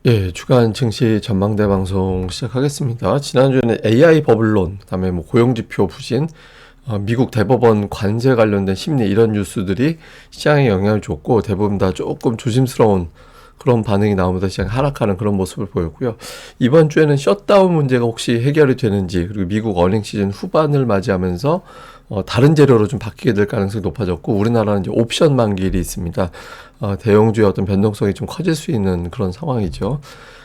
예, 주간 증시 전망대 방송 시작하겠습니다. 지난주에는 AI 버블론, 그다음에 뭐 고용지표 부진, 미국 대법원 관세 관련된 심리 이런 뉴스들이 시장에 영향을 줬고 대부분 다 조금 조심스러운 그런 반응이 나오면서 시장이 하락하는 그런 모습을 보였고요. 이번 주에는 셧다운 문제가 혹시 해결이 되는지, 그리고 미국 어닝 시즌 후반을 맞이하면서 다른 재료로 좀 바뀌게 될 가능성이 높아졌고, 우리나라는 이제 옵션 만기일이 있습니다. 대형주의 어떤 변동성이 좀 커질 수 있는 그런 상황이죠.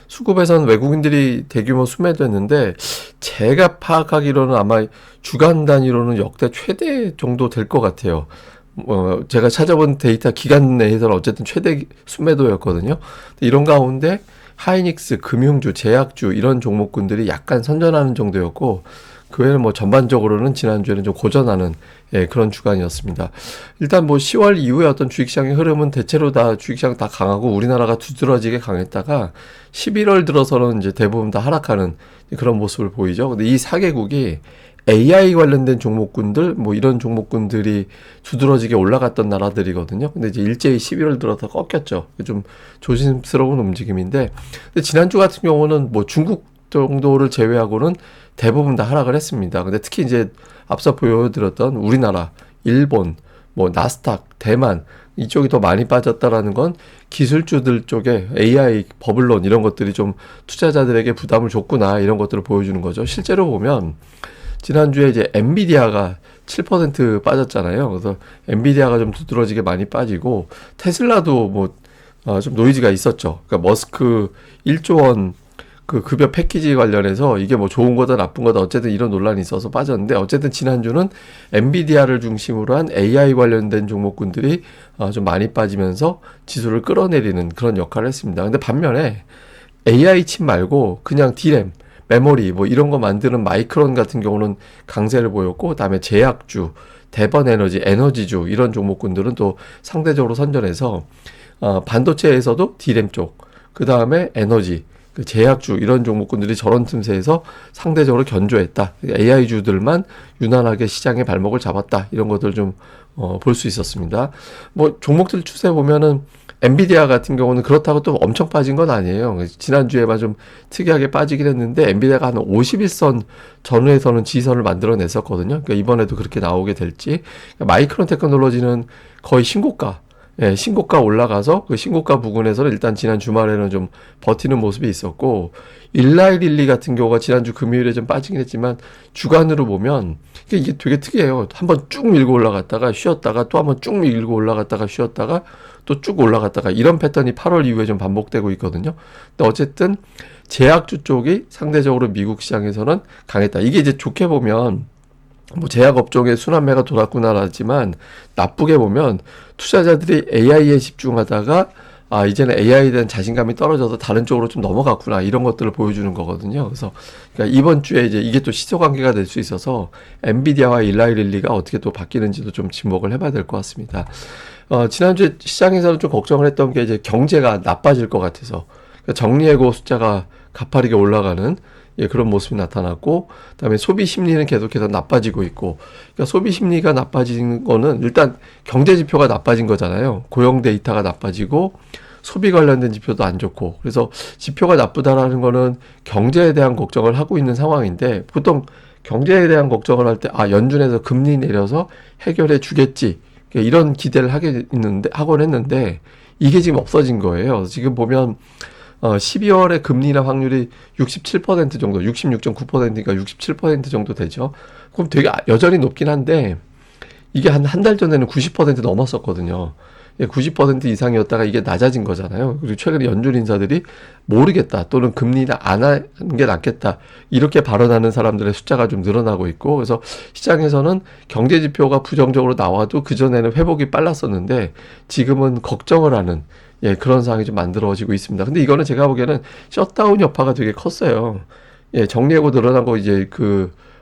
수급에서는 외국인들이 대규모 수매됐는데, 제가 파악하기로는 아마 주간 단위로는 역대 최대 정도 될 것 같아요. 제가 찾아본 데이터 기간 내에서는 어쨌든 최대 수매도였거든요. 이런 가운데 하이닉스, 금융주, 제약주 이런 종목군들이 약간 선전하는 정도였고, 그 외에는 뭐 전반적으로는 지난주에는 좀 고전하는 그런 주간이었습니다. 일단 뭐 10월 이후에 어떤 주식시장의 흐름은 대체로 다 주식시장 다 강하고 우리나라가 두드러지게 강했다가 11월 들어서는 이제 대부분 다 하락하는 그런 모습을 보이죠. 근데 이 4개국이 AI 관련된 종목군들, 뭐 이런 종목군들이 두드러지게 올라갔던 나라들이거든요. 근데 이제 일제히 11월 들어서 꺾였죠. 좀 조심스러운 움직임인데, 근데 지난주 같은 경우는 뭐 중국 정도를 제외하고는 대부분 다 하락을 했습니다. 근데 특히 이제 앞서 보여드렸던 우리나라, 일본, 뭐 나스닥, 대만 이쪽이 더 많이 빠졌다라는 건 기술주들 쪽에 AI 버블론 이런 것들이 좀 투자자들에게 부담을 줬구나 이런 것들을 보여주는 거죠. 실제로 보면 지난주에 이제 엔비디아가 7% 빠졌잖아요. 그래서 엔비디아가 좀 두드러지게 많이 빠지고 테슬라도 뭐 좀 노이즈가 있었죠. 그러니까 머스크 1조 원 그 급여 패키지 관련해서 이게 뭐 좋은 거다 나쁜 거다 어쨌든 이런 논란이 있어서 빠졌는데, 어쨌든 지난주는 엔비디아를 중심으로 한 AI 관련된 종목군들이 좀 많이 빠지면서 지수를 끌어내리는 그런 역할을 했습니다. 근데 반면에 AI 칩 말고 그냥 D램, 메모리 뭐 이런 거 만드는 마이크론 같은 경우는 강세를 보였고, 그다음에 제약주, 대번에너지, 에너지주 이런 종목군들은 또 상대적으로 선전해서 반도체에서도 D램 쪽, 그다음에 에너지, 그 제약주 이런 종목군들이 저런 틈새에서 상대적으로 견조했다. AI주들만 유난하게 시장의 발목을 잡았다. 이런 것들 좀 볼 수 있었습니다. 뭐 종목들 추세 보면은 엔비디아 같은 경우는 그렇다고 또 엄청 빠진 건 아니에요. 지난주에만 좀 특이하게 빠지긴 했는데 엔비디아가 한 51선 전후에서는 지선을 만들어냈었거든요. 그러니까 이번에도 그렇게 나오게 될지. 그러니까 마이크론 테크놀로지는 거의 신고가, 신고가 올라가서 그 신고가 부근에서는 일단 지난 주말에는 좀 버티는 모습이 있었고, 일라이릴리 같은 경우가 지난주 금요일에 좀 빠지긴 했지만 주간으로 보면 이게 되게 특이해요. 한번 쭉 밀고 올라갔다가 쉬었다가 또 한번 쭉 밀고 올라갔다가 쉬었다가 또 쭉 올라갔다가 이런 패턴이 8월 이후에 좀 반복되고 있거든요. 근데 어쨌든 제약주 쪽이 상대적으로 미국 시장에서는 강했다. 이게 이제 좋게 보면 뭐 제약 업종의 순환매가 돌았구나라지만, 나쁘게 보면 투자자들이 AI에 집중하다가 이제는 AI에 대한 자신감이 떨어져서 다른 쪽으로 좀 넘어갔구나 이런 것들을 보여주는 거거든요. 그래서 그러니까 이번 주에 이제 이게 또 시초 관계가 될 수 있어서 엔비디아와 일라이릴리가 어떻게 또 바뀌는지도 좀 지목을 해봐야 될 것 같습니다. 지난주에 시장에서는 좀 걱정을 했던 게 이제 경제가 나빠질 것 같아서, 그러니까 정리해고 숫자가 가파르게 올라가는 그런 모습이 나타났고, 그다음에 소비 심리는 계속해서 나빠지고 있고, 그러니까 소비 심리가 나빠진 거는 일단 경제 지표가 나빠진 거잖아요. 고용 데이터가 나빠지고 소비 관련된 지표도 안 좋고, 그래서 지표가 나쁘다라는 거는 경제에 대한 걱정을 하고 있는 상황인데, 보통 경제에 대한 걱정을 할 때 연준에서 금리 내려서 해결해 주겠지 이런 기대를 하곤 했는데 이게 지금 없어진 거예요. 지금 보면 12월에 금리 인하 확률이 67% 정도, 66.9%니까 67% 정도 되죠. 그럼 되게 여전히 높긴 한데, 이게 한 달 전에는 90% 넘었었거든요. 90% 이상이었다가 이게 낮아진 거잖아요. 그리고 최근에 연준 인사들이 모르겠다, 또는 금리 인하 안 하는 게 낫겠다, 이렇게 발언하는 사람들의 숫자가 좀 늘어나고 있고, 그래서 시장에서는 경제 지표가 부정적으로 나와도 그전에는 회복이 빨랐었는데 지금은 걱정을 하는 그런 상황이 좀 만들어지고 있습니다. 근데 이거는 제가 보기에는 셧다운 여파가 되게 컸어요. 정리하고 늘어난 거 이제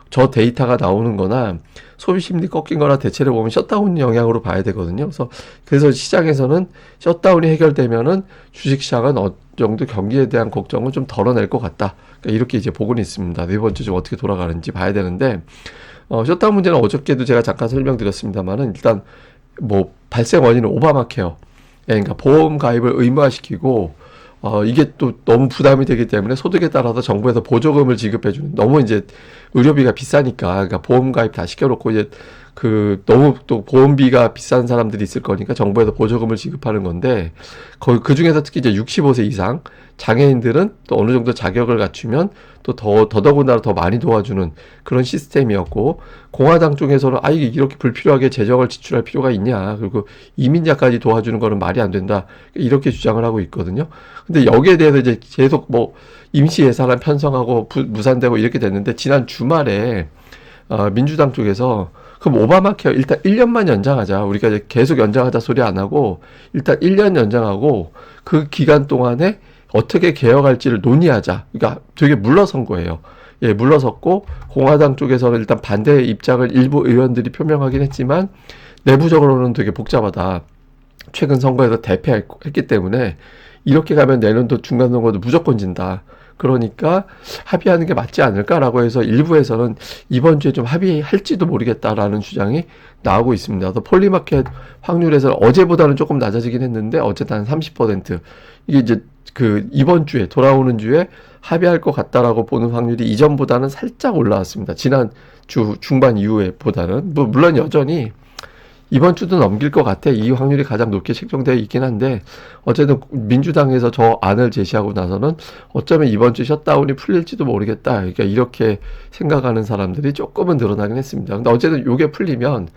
저 데이터가 나오는 거나 소비 심리 꺾인 거나 대체로 보면 셧다운 영향으로 봐야 되거든요. 그래서 시장에서는 셧다운이 해결되면은 주식 시장은 어느 정도 경기에 대한 걱정을 좀 덜어낼 것 같다. 그러니까 이렇게 이제 보고는 있습니다. 이번 주 좀 어떻게 돌아가는지 봐야 되는데, 셧다운 문제는 어저께도 제가 잠깐 설명드렸습니다만은, 일단 뭐 발생 원인은 오바마 케어, 그러니까 보험 가입을 의무화시키고 이게 또 너무 부담이 되기 때문에 소득에 따라서 정부에서 보조금을 지급해주는, 너무 이제 의료비가 비싸니까, 그러니까 보험 가입 다 시켜놓고 이제 너무 또 보험비가 비싼 사람들이 있을 거니까 정부에서 보조금을 지급하는 건데, 그 중에서 특히 이제 65세 이상 장애인들은 또 어느 정도 자격을 갖추면 또 더더군다나 더 많이 도와주는 그런 시스템이었고, 공화당 쪽에서는 이게 이렇게 불필요하게 재정을 지출할 필요가 있냐, 그리고 이민자까지 도와주는 거는 말이 안 된다, 이렇게 주장을 하고 있거든요. 근데 여기에 대해서 이제 계속 뭐 임시 예산안 편성하고 무산되고 이렇게 됐는데, 지난 주말에 민주당 쪽에서 그럼 오바마 케어 일단 1년만 연장하자, 우리가 이제 계속 연장하자 소리 안 하고 일단 1년 연장하고 그 기간 동안에 어떻게 개혁할지를 논의하자. 그러니까 되게 물러선 거예요. 예, 물러섰고, 공화당 쪽에서는 일단 반대 입장을 일부 의원들이 표명하긴 했지만 내부적으로는 되게 복잡하다. 최근 선거에서 대패했기 때문에 이렇게 가면 내년도 중간 선거도 무조건 진다. 그러니까 합의하는 게 맞지 않을까라고 해서 일부에서는 이번 주에 좀 합의할지도 모르겠다라는 주장이 나오고 있습니다. 그래서 폴리마켓 확률에서는 어제보다는 조금 낮아지긴 했는데 어쨌든 한 30%. 이게 이제 이번 주에 돌아오는 주에 합의할 것 같다라고 보는 확률이 이전보다는 살짝 올라왔습니다. 지난 주 중반 이후에 보다는 물론 여전히 이번 주도 넘길 것 같아. 이 확률이 가장 높게 책정되어 있긴 한데, 어쨌든 민주당에서 저 안을 제시하고 나서는 어쩌면 이번 주 셧다운이 풀릴지도 모르겠다. 그러니까 이렇게 생각하는 사람들이 조금은 늘어나긴 했습니다. 근데 어쨌든 이게 풀리면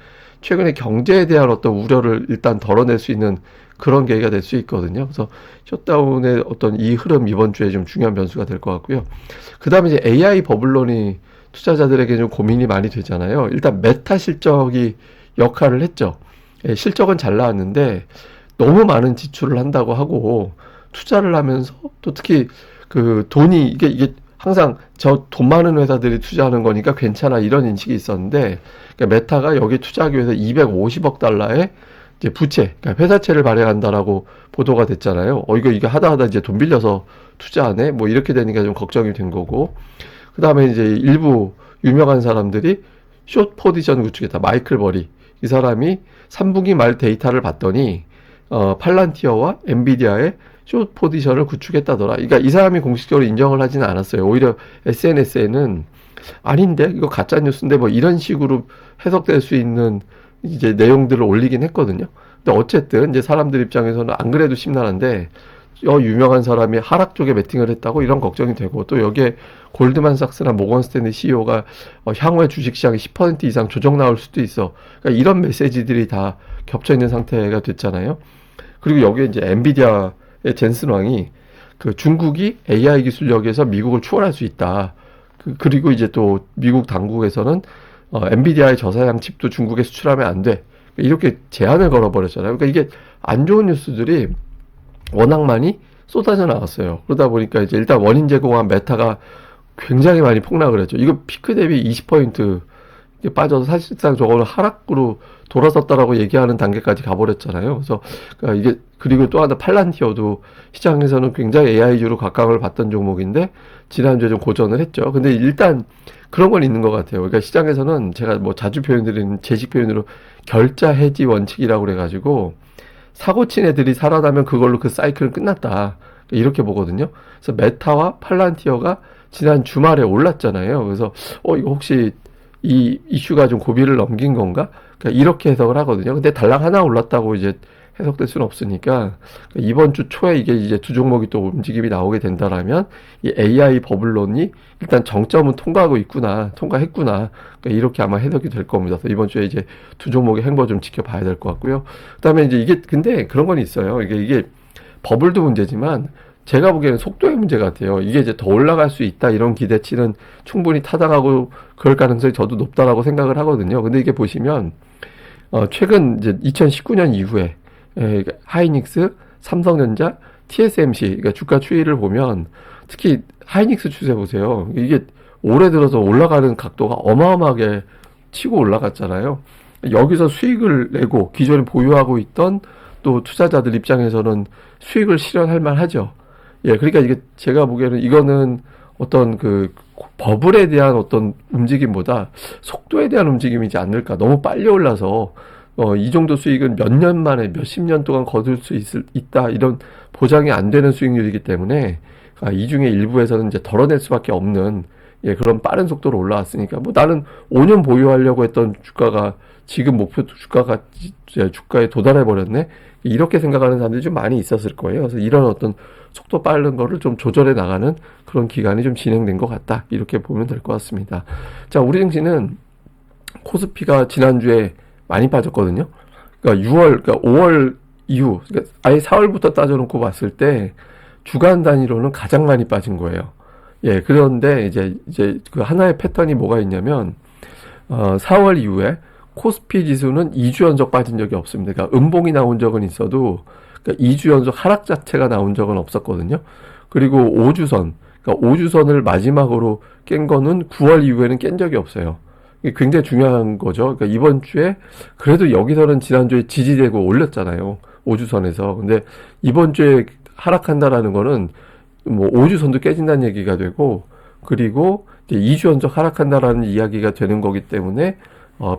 최근에 경제에 대한 어떤 우려를 일단 덜어낼 수 있는 그런 계기가 될 수 있거든요. 그래서 셧다운의 어떤 이 흐름 이번 주에 좀 중요한 변수가 될 것 같고요. 그 다음에 이제 AI 버블론이 투자자들에게 좀 고민이 많이 되잖아요. 일단 메타 실적이 역할을 했죠. 예, 실적은 잘 나왔는데 너무 많은 지출을 한다고 하고 투자를 하면서 또 특히 돈이 이게 항상 저 돈 많은 회사들이 투자하는 거니까 괜찮아, 이런 인식이 있었는데, 그러니까 메타가 여기 투자하기 위해서 250억 달러의 이제 부채, 그러니까 회사채를 발행한다라고 보도가 됐잖아요. 이게 하다 이제 돈 빌려서 투자하네? 뭐 이렇게 되니까 좀 걱정이 된 거고. 그 다음에 이제 일부 유명한 사람들이 숏 포지션 구축했다. 마이클 버리. 이 사람이 3분기 말 데이터를 봤더니 팔란티어와 엔비디아의 숏 포지션을 구축했다더라. 그러니까 이 사람이 공식적으로 인정을 하지는 않았어요. 오히려 SNS에는 아닌데 이거 가짜 뉴스인데 뭐 이런 식으로 해석될 수 있는 이제 내용들을 올리긴 했거든요. 근데 어쨌든 이제 사람들 입장에서는 안 그래도 심란한데 유명한 사람이 하락 쪽에 베팅을 했다고 이런 걱정이 되고, 또 여기에 골드만삭스나 모건스탠리 CEO가 향후에 주식시장이 10% 이상 조정 나올 수도 있어. 그러니까 이런 메시지들이 다 겹쳐 있는 상태가 됐잖아요. 그리고 여기에 이제 엔비디아의 젠슨 왕이 중국이 AI 기술력에서 미국을 추월할 수 있다. 그리고 이제 또 미국 당국에서는 엔비디아의 저사양 칩도 중국에 수출하면 안 돼. 이렇게 제한을 걸어버렸잖아요. 그러니까 이게 안 좋은 뉴스들이 워낙 많이 쏟아져 나왔어요. 그러다 보니까 이제 일단 원인 제공한 메타가 굉장히 많이 폭락을 했죠. 이거 피크 대비 20% 빠져서 사실상 저거는 하락으로 돌아섰다라고 얘기하는 단계까지 가버렸잖아요. 그래서 이게, 그리고 또 하나 팔란티어도 시장에서는 굉장히 AI주로 각광을 받던 종목인데 지난주에 좀 고전을 했죠. 근데 일단 그런 건 있는 것 같아요. 그러니까 시장에서는 제가 뭐 자주 표현드리는 제식 표현으로 결자 해지 원칙이라고 그래가지고 사고친 애들이 살아나면 그걸로 그 사이클은 끝났다, 이렇게 보거든요. 그래서 메타와 팔란티어가 지난 주말에 올랐잖아요. 그래서 이거 혹시 이 이슈가 좀 고비를 넘긴 건가? 그러니까 이렇게 해석을 하거든요. 근데 달랑 하나 올랐다고 이제 해석될 수는 없으니까, 이번 주 초에 이게 이제 두 종목이 또 움직임이 나오게 된다라면 이 AI 버블론이 일단 정점은 통과하고 있구나, 통과했구나, 그러니까 이렇게 아마 해석이 될 겁니다. 그래서 이번 주에 이제 두 종목의 행보 좀 지켜봐야 될 것 같고요. 그다음에 이제 이게 근데 그런 건 있어요. 이게 버블도 문제지만 제가 보기에는 속도의 문제 같아요. 이게 이제 더 올라갈 수 있다, 이런 기대치는 충분히 타당하고 그럴 가능성이 저도 높다라고 생각을 하거든요. 근데 이게 보시면 최근 이제 2019년 이후에 하이닉스, 삼성전자, TSMC, 그러니까 주가 추이를 보면 특히 하이닉스 추세 보세요. 이게 올해 들어서 올라가는 각도가 어마어마하게 치고 올라갔잖아요. 여기서 수익을 내고 기존에 보유하고 있던 또 투자자들 입장에서는 수익을 실현할 만하죠. 예, 그러니까 이게 제가 보기에는 이거는 어떤 버블에 대한 어떤 움직임보다 속도에 대한 움직임이지 않을까. 너무 빨리 올라서 이 정도 수익은 몇 년 만에 몇십 년 동안 거둘 수 있다 이런 보장이 안 되는 수익률이기 때문에 이 중에 일부에서는 이제 덜어낼 수밖에 없는 그런 빠른 속도로 올라왔으니까 뭐 나는 5년 보유하려고 했던 주가가 지금 목표 주가에 도달해 버렸네 이렇게 생각하는 사람들이 좀 많이 있었을 거예요. 그래서 이런 어떤 속도 빠른 거를 좀 조절해 나가는 그런 기간이 좀 진행된 것 같다 이렇게 보면 될 것 같습니다. 자, 우리 증시는 코스피가 지난주에 많이 빠졌거든요. 그러니까 5월 이후, 그러니까 아예 4월부터 따져놓고 봤을 때 주간 단위로는 가장 많이 빠진 거예요. 그런데 이제 그 하나의 패턴이 뭐가 있냐면, 4월 이후에 코스피 지수는 2주 연속 빠진 적이 없습니다. 그러니까 음봉이 나온 적은 있어도, 그러니까 2주 연속 하락 자체가 나온 적은 없었거든요. 그리고 5주선, 그러니까 5주선을 마지막으로 깬 거는 9월 이후에는 깬 적이 없어요. 이게 굉장히 중요한 거죠. 그러니까 이번 주에 그래도 여기서는 지난주에 지지되고 올렸잖아요. 5주선에서. 근데 이번 주에 하락한다라는 거는 뭐 5주선도 깨진다는 얘기가 되고 그리고 이제 2주 연속 하락한다라는 이야기가 되는 거기 때문에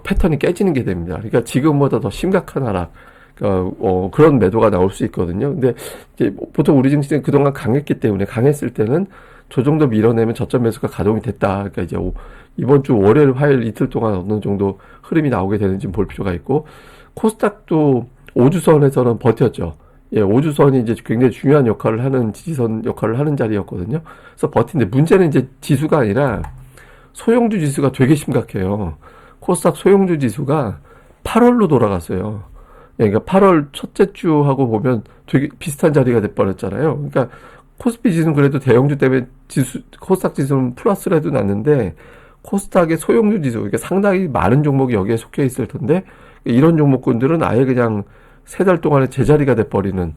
패턴이 깨지는 게 됩니다. 그러니까 지금보다 더 심각한 하락 그러니까 그런 매도가 나올 수 있거든요. 근데 이제 보통 우리 증시는 그동안 강했기 때문에 강했을 때는 저 정도 밀어내면 저점 매수가 가동이 됐다. 그러니까 이제 이번 주 월요일, 화요일 이틀 동안 어느 정도 흐름이 나오게 되는지 볼 필요가 있고 코스닥도 5주선에서는 버텼죠. 5주선이 이제 굉장히 중요한 역할을 하는 지지선 역할을 하는 자리였거든요. 그래서 버틴데 문제는 이제 지수가 아니라 소형주 지수가 되게 심각해요. 코스닥 소형주 지수가 8월로 돌아갔어요. 그러니까 8월 첫째 주하고 보면 되게 비슷한 자리가 돼버렸잖아요. 그러니까 코스피 지수는 그래도 대형주 때문에 코스닥 지수는 플러스로 해도 났는데 코스닥의 소형주 지수, 그러니까 상당히 많은 종목이 여기에 속해 있을 텐데 이런 종목군들은 아예 그냥 3달 동안에 제자리가 돼버리는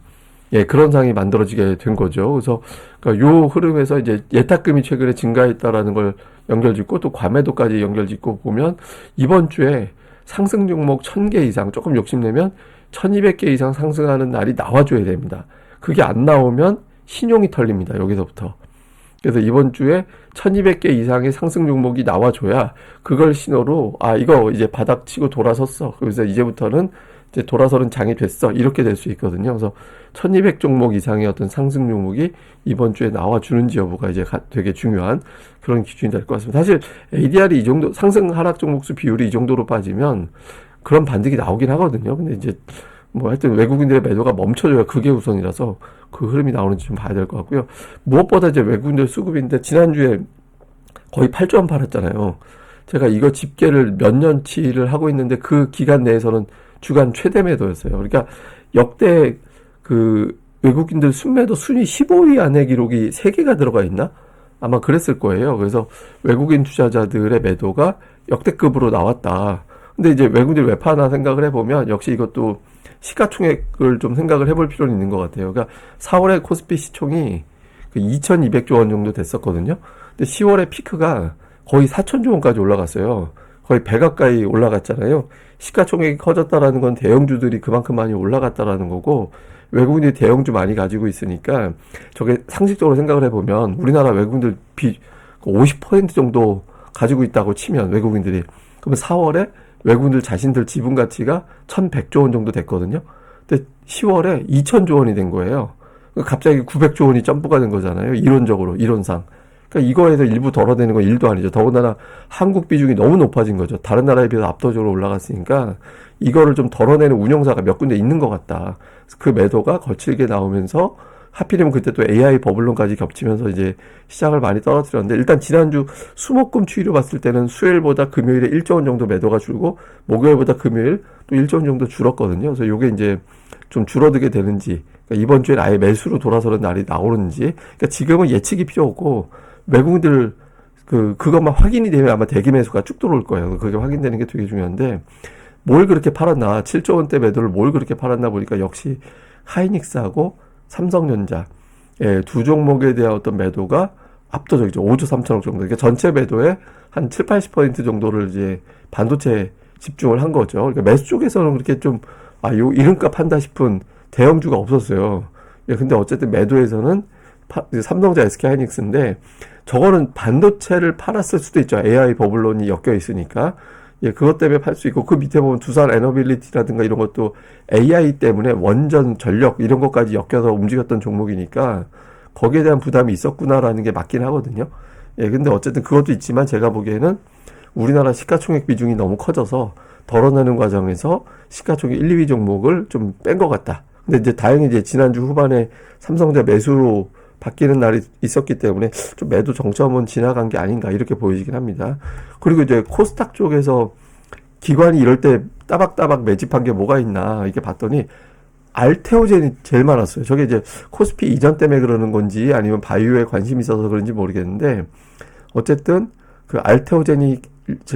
그런 상황이 만들어지게 된 거죠. 그래서 그러니까 요 흐름에서 이제 예탁금이 최근에 증가했다라는 걸 연결짓고 또 과매도까지 연결짓고 보면 이번 주에 상승 종목 1000개 이상 조금 욕심내면 1200개 이상 상승하는 날이 나와줘야 됩니다. 그게 안 나오면 신용이 털립니다. 여기서부터. 그래서 이번 주에 1200개 이상의 상승 종목이 나와줘야 그걸 신호로 이거 이제 바닥 치고 돌아섰어. 그래서 이제부터는 이제 돌아서는 장이 됐어. 이렇게 될 수 있거든요. 그래서 1200 종목 이상의 어떤 상승 종목이 이번 주에 나와주는지 여부가 이제 되게 중요한 그런 기준이 될 것 같습니다. 사실 ADR이 이 정도 상승 하락 종목수 비율이 이 정도로 빠지면 그런 반등이 나오긴 하거든요. 근데 이제 뭐 하여튼 외국인들의 매도가 멈춰줘야 그게 우선이라서 그 흐름이 나오는지 좀 봐야 될 것 같고요. 무엇보다 이제 외국인들 수급인데 지난주에 거의 8조 원 팔았잖아요. 제가 이거 집계를 몇 년치를 하고 있는데 그 기간 내에서는 주간 최대 매도였어요. 그러니까 역대 그 외국인들 순매도 순위 15위 안에 기록이 3개가 들어가 있나? 아마 그랬을 거예요. 그래서 외국인 투자자들의 매도가 역대급으로 나왔다. 근데 이제 외국인들이 왜 파나 생각을 해보면 역시 이것도 시가총액을 좀 생각을 해볼 필요는 있는 것 같아요. 그러니까 4월에 코스피 시총이 2200조 원 정도 됐었거든요. 근데 10월에 피크가 거의 4000조 원까지 올라갔어요. 거의 100 가까이 올라갔잖아요. 시가총액이 커졌다라는 건 대형주들이 그만큼 많이 올라갔다라는 거고 외국인들이 대형주 많이 가지고 있으니까 저게 상식적으로 생각을 해보면 우리나라 외국인들 50% 정도 가지고 있다고 치면 외국인들이 그러면 4월에 외국인들 자신들 지분 가치가 1100조 원 정도 됐거든요. 근데 10월에 2000조 원이 된 거예요. 갑자기 900조 원이 점프가 된 거잖아요. 이론적으로, 이론상. 그러니까 이거에서 일부 덜어내는 건 일도 아니죠. 더군다나 한국 비중이 너무 높아진 거죠. 다른 나라에 비해서 압도적으로 올라갔으니까 이거를 좀 덜어내는 운영사가 몇 군데 있는 것 같다. 그 매도가 거칠게 나오면서 하필이면 그때 또 AI 버블론까지 겹치면서 이제 시장을 많이 떨어뜨렸는데 일단 지난주 수목금 추이로 봤을 때는 수요일보다 금요일에 1조 원 정도 매도가 줄고 목요일보다 금요일 또 1조 원 정도 줄었거든요. 그래서 이게 이제 좀 줄어들게 되는지 그러니까 이번 주에 아예 매수로 돌아서는 날이 나오는지 그러니까 지금은 예측이 필요 없고 외국인들 그것만 확인이 되면 아마 대기 매수가 쭉 들어올 거예요. 그게 확인되는 게 되게 중요한데 뭘 그렇게 팔았나 7조 원대 매도를 뭘 그렇게 팔았나 보니까 역시 하이닉스하고 삼성전자 두 종목에 대한 어떤 매도가 압도적이죠. 5조 3천억 정도. 그러니까 전체 매도의 한 7, 80% 정도를 이제 반도체에 집중을 한 거죠. 그러니까 매수 쪽에서는 그렇게 좀 요 이름값 한다 싶은 대형주가 없었어요. 근데 어쨌든 매도에서는 삼성전자, SK하이닉스인데 저거는 반도체를 팔았을 수도 있죠. AI 버블론이 엮여 있으니까. 예, 그것 때문에 팔 수 있고, 그 밑에 보면 두산 에너빌리티라든가 이런 것도 AI 때문에 원전, 전력, 이런 것까지 엮여서 움직였던 종목이니까, 거기에 대한 부담이 있었구나라는 게 맞긴 하거든요. 예, 근데 어쨌든 그것도 있지만 제가 보기에는 우리나라 시가총액 비중이 너무 커져서 덜어내는 과정에서 시가총액 1, 2위 종목을 좀 뺀 것 같다. 근데 이제 다행히 이제 지난주 후반에 삼성전자 매수로 바뀌는 날이 있었기 때문에 좀 매도 정점은 지나간 게 아닌가 이렇게 보이긴 합니다. 그리고 이제 코스닥 쪽에서 기관이 이럴 때 따박따박 매집한 게 뭐가 있나 이렇게 봤더니 알테오젠이 제일 많았어요. 저게 이제 코스피 이전 때문에 그러는 건지 아니면 바이오에 관심이 있어서 그런지 모르겠는데 어쨌든 그 알테오젠이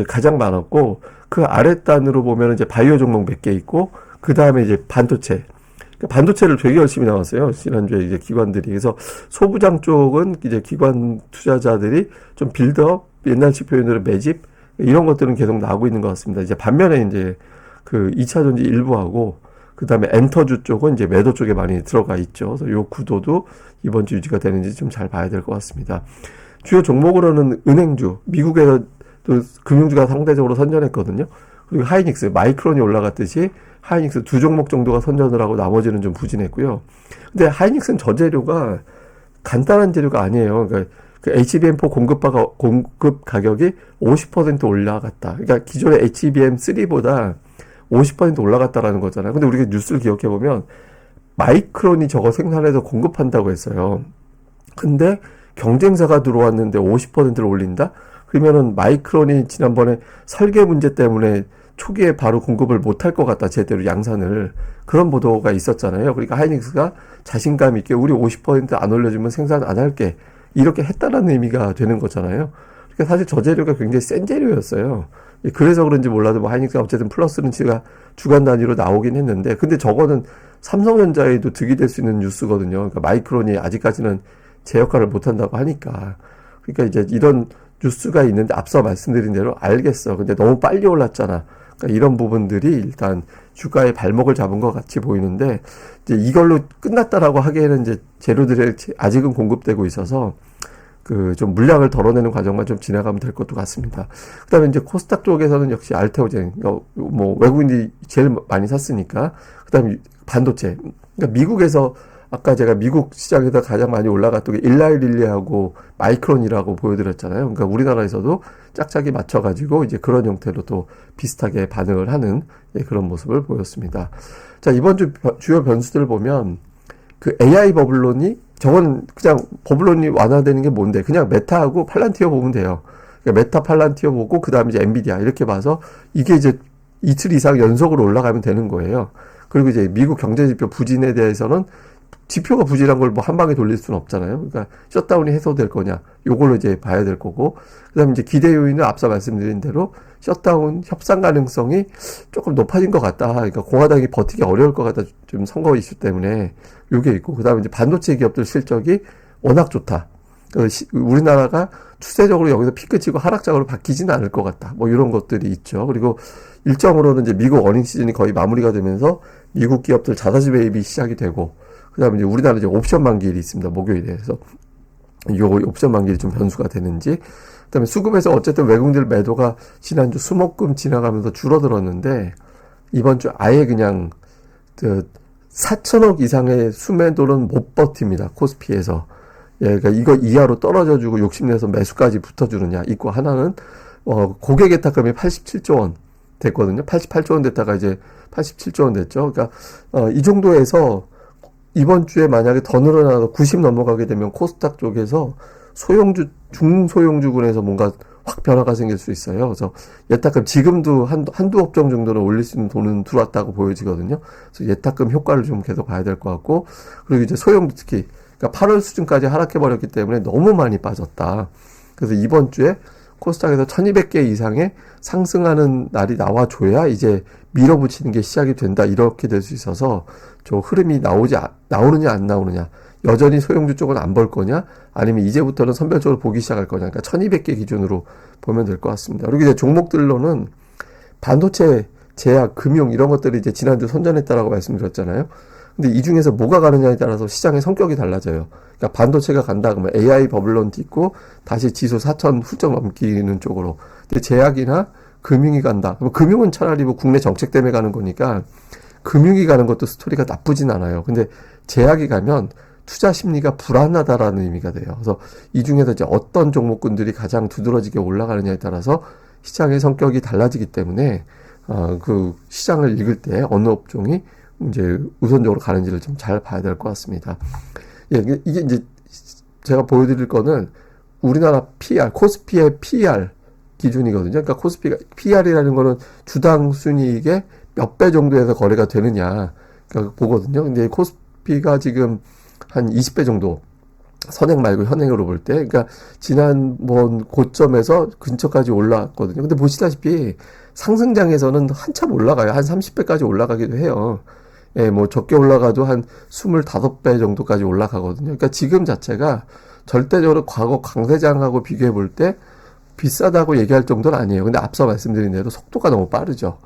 가장 많았고 그 아랫단으로 보면 이제 바이오 종목 몇 개 있고 그 다음에 이제 반도체. 반도체를 되게 열심히 나왔어요. 지난주에 이제 기관들이. 그래서 소부장 쪽은 이제 기관 투자자들이 좀 빌드업, 옛날식 표현으로 매집, 이런 것들은 계속 나오고 있는 것 같습니다. 이제 반면에 이제 그 2차 전지 일부하고, 그 다음에 엔터주 쪽은 이제 매도 쪽에 많이 들어가 있죠. 그래서 요 구도도 이번 주 유지가 되는지 좀 잘 봐야 될 것 같습니다. 주요 종목으로는 은행주, 미국에서 또 금융주가 상대적으로 선전했거든요. 그리고 하이닉스, 마이크론이 올라갔듯이 하이닉스 두 종목 정도가 선전을 하고 나머지는 좀 부진했고요. 근데 하이닉스는 저재료가 간단한 재료가 아니에요. 그러니까 그 HBM4 공급 가격이 50% 올라갔다. 그러니까 기존의 HBM3보다 50% 올라갔다라는 거잖아요. 근데 우리가 뉴스를 기억해 보면 마이크론이 저거 생산해서 공급한다고 했어요. 근데 경쟁사가 들어왔는데 50%를 올린다? 그러면은 마이크론이 지난번에 설계 문제 때문에 초기에 바로 공급을 못할 것 같다. 제대로 양산을. 그런 보도가 있었잖아요. 그러니까 하이닉스가 자신감 있게 우리 50%안 올려주면 생산 안 할게. 이렇게 했다라는 의미가 되는 거잖아요. 그러니까 사실 저 재료가 굉장히 센 재료였어요. 그래서 그런지 몰라도 뭐 하이닉스가 어쨌든 플러스는 제가 주간 단위로 나오긴 했는데 근데 저거는 삼성전자에도 득이 될 수 있는 뉴스거든요. 그러니까 마이크론이 아직까지는 제 역할을 못한다고 하니까. 그러니까 이제 이런 뉴스가 있는데 앞서 말씀드린 대로 알겠어. 근데 너무 빨리 올랐잖아. 그러니까 이런 부분들이 일단 주가의 발목을 잡은 것 같이 보이는데 이제 이걸로 끝났다라고 하기에는 이제 재료들이 아직은 공급되고 있어서 그 좀 물량을 덜어내는 과정만 좀 지나가면 될 것도 같습니다. 그다음에 이제 코스닥 쪽에서는 역시 알테오젠, 뭐 외국인이 제일 많이 샀으니까 그다음에 반도체. 그러니까 미국에서 아까 제가 미국 시장에서 가장 많이 올라갔던 게 일라이릴리하고 마이크론이라고 보여드렸잖아요. 그러니까 우리나라에서도 짝짝이 맞춰가지고 이제 그런 형태로 또 비슷하게 반응을 하는 그런 모습을 보였습니다. 자, 이번 주 주요 변수들을 보면 그 AI 버블론이 저건 그냥 버블론이 완화되는 게 뭔데? 그냥 메타하고 팔란티어 보면 돼요. 그러니까 메타 팔란티어 보고 그 다음에 이제 엔비디아 이렇게 봐서 이게 이제 이틀 이상 연속으로 올라가면 되는 거예요. 그리고 이제 미국 경제지표 부진에 대해서는 지표가 부진한 걸 뭐 한 방에 돌릴 수는 없잖아요. 그러니까 셧다운이 해소될 거냐, 요걸로 이제 봐야 될 거고, 그다음에 이제 기대 요인은 앞서 말씀드린 대로 셧다운 협상 가능성이 조금 높아진 것 같다. 그러니까 공화당이 버티기 어려울 것 같다. 좀 선거 이슈 때문에 요게 있고, 그다음에 이제 반도체 기업들 실적이 워낙 좋다. 우리나라가 추세적으로 여기서 피크치고 하락장으로 바뀌지는 않을 것 같다. 뭐 이런 것들이 있죠. 그리고 일정으로는 이제 미국 어닝 시즌이 거의 마무리가 되면서 미국 기업들 자사주 매입이 시작이 되고, 그 다음에 이제 우리나라 이제 옵션 만기일이 있습니다. 목요일에. 그래서 요 옵션 만기일이 좀 변수가 되는지. 그 다음에 수급에서 어쨌든 외국인들 매도가 지난주 수목금 지나가면서 줄어들었는데, 이번 주 아예 그냥, 4천억 이상의 수매도는 못 버팁니다. 코스피에서. 예, 그러니까 이거 이하로 떨어져주고 욕심내서 매수까지 붙어주느냐. 있고 하나는, 고객 예탁금이 87조 원 됐거든요. 88조 원 됐다가 이제 87조 원 됐죠. 그러니까, 이 정도에서 이번 주에 만약에 더 늘어나서 90 넘어가게 되면 코스닥 쪽에서 소형주, 중소형주군에서 뭔가 확 변화가 생길 수 있어요. 그래서 예탁금 지금도 한두 업종 정도는 올릴 수 있는 돈은 들어왔다고 보여지거든요. 그래서 예탁금 효과를 좀 계속 봐야 될 것 같고, 그리고 이제 소형주 특히, 그러니까 8월 수준까지 하락해버렸기 때문에 너무 많이 빠졌다. 그래서 이번 주에 코스닥에서 1200개 이상의 상승하는 날이 나와줘야 이제 밀어붙이는 게 시작이 된다. 이렇게 될 수 있어서 저 흐름이 나오느냐 안 나오느냐. 여전히 소형주 쪽은 안 볼 거냐? 아니면 이제부터는 선별적으로 보기 시작할 거냐? 그러니까 1200개 기준으로 보면 될 것 같습니다. 그리고 이제 종목들로는 반도체, 제약, 금융 이런 것들이 이제 지난주 선전했다라고 말씀드렸잖아요. 근데 이 중에서 뭐가 가느냐에 따라서 시장의 성격이 달라져요. 그러니까 반도체가 간다 그러면 AI 버블론 딛고 다시 지수 4,000 훌쩍 넘기는 쪽으로. 근데 제약이나 금융이 간다. 그럼 금융은 차라리 뭐 국내 정책 때문에 가는 거니까 금융이 가는 것도 스토리가 나쁘진 않아요. 근데 제약이 가면 투자 심리가 불안하다라는 의미가 돼요. 그래서 이 중에서 이제 어떤 종목군들이 가장 두드러지게 올라가느냐에 따라서 시장의 성격이 달라지기 때문에 그 시장을 읽을 때 어느 업종이 이제 우선적으로 가는지를 좀 잘 봐야 될 것 같습니다. 예, 이게 이제 제가 보여드릴 거는 우리나라 PR, 코스피의 PR 기준이거든요. 그러니까 코스피가 PR이라는 거는 주당 순이익의 몇 배 정도에서 거래가 되느냐 그러니까 보거든요. 근데 코스피가 지금 한 20배 정도 선행 말고 현행으로 볼 때, 그러니까 지난번 고점에서 근처까지 올라왔거든요. 근데 보시다시피 상승장에서는 한참 올라가요. 한 30배까지 올라가기도 해요. 예, 뭐 적게 올라가도 한 25배 정도까지 올라가거든요. 그러니까 지금 자체가 절대적으로 과거 강세장하고 비교해 볼 때 비싸다고 얘기할 정도는 아니에요. 근데 앞서 말씀드린 대로 속도가 너무 빠르죠.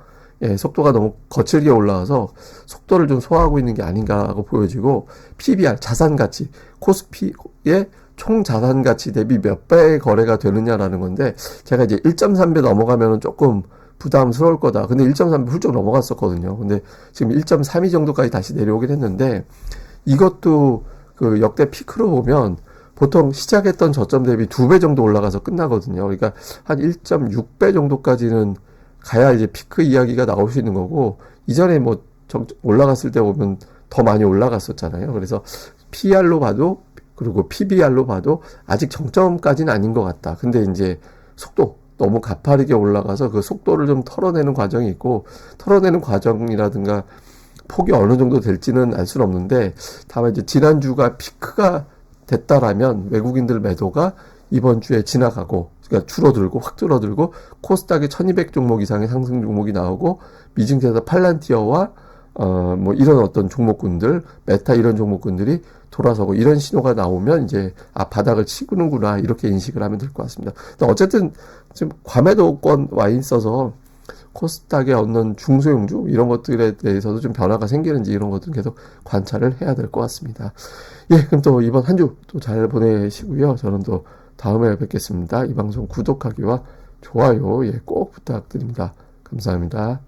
예, 속도가 너무 거칠게 올라와서 속도를 좀 소화하고 있는 게 아닌가 하고 보여지고, PBR, 자산가치, 코스피의 총 자산가치 대비 몇 배의 거래가 되느냐라는 건데, 제가 이제 1.3배 넘어가면은 조금 부담스러울 거다. 근데 1.3배 훌쩍 넘어갔었거든요. 근데 지금 1.32 정도까지 다시 내려오긴 했는데, 이것도 그 역대 피크로 보면 보통 시작했던 저점 대비 2배 정도 올라가서 끝나거든요. 그러니까 한 1.6배 정도까지는 가야 이제 피크 이야기가 나올 수 있는 거고, 이전에 뭐 올라갔을 때 보면 더 많이 올라갔었잖아요. 그래서 PR로 봐도 그리고 PBR로 봐도 아직 정점까지는 아닌 것 같다. 근데 이제 속도 너무 가파르게 올라가서 그 속도를 좀 털어내는 과정이 있고, 털어내는 과정이라든가 폭이 어느 정도 될지는 알 수는 없는데, 다만 이제 지난주가 피크가 됐다라면 외국인들 매도가 이번 주에 지나가고, 그러니까 줄어들고 확 줄어들고 코스닥에 1200 종목 이상의 상승 종목이 나오고, 미증시에서 팔란티어와 뭐 이런 어떤 종목군들, 메타 이런 종목군들이 돌아서고, 이런 신호가 나오면 이제 바닥을 치고는구나 이렇게 인식을 하면 될 것 같습니다. 어쨌든 지금 과매도권 와 있어서 코스닥에 얻는 중소형주 이런 것들에 대해서도 좀 변화가 생기는지 이런 것들은 계속 관찰을 해야 될 것 같습니다. 예, 그럼 또 이번 한 주 또 잘 보내시고요. 저는 또 다음에 뵙겠습니다. 이 방송 구독하기와 좋아요, 예, 꼭 부탁드립니다. 감사합니다.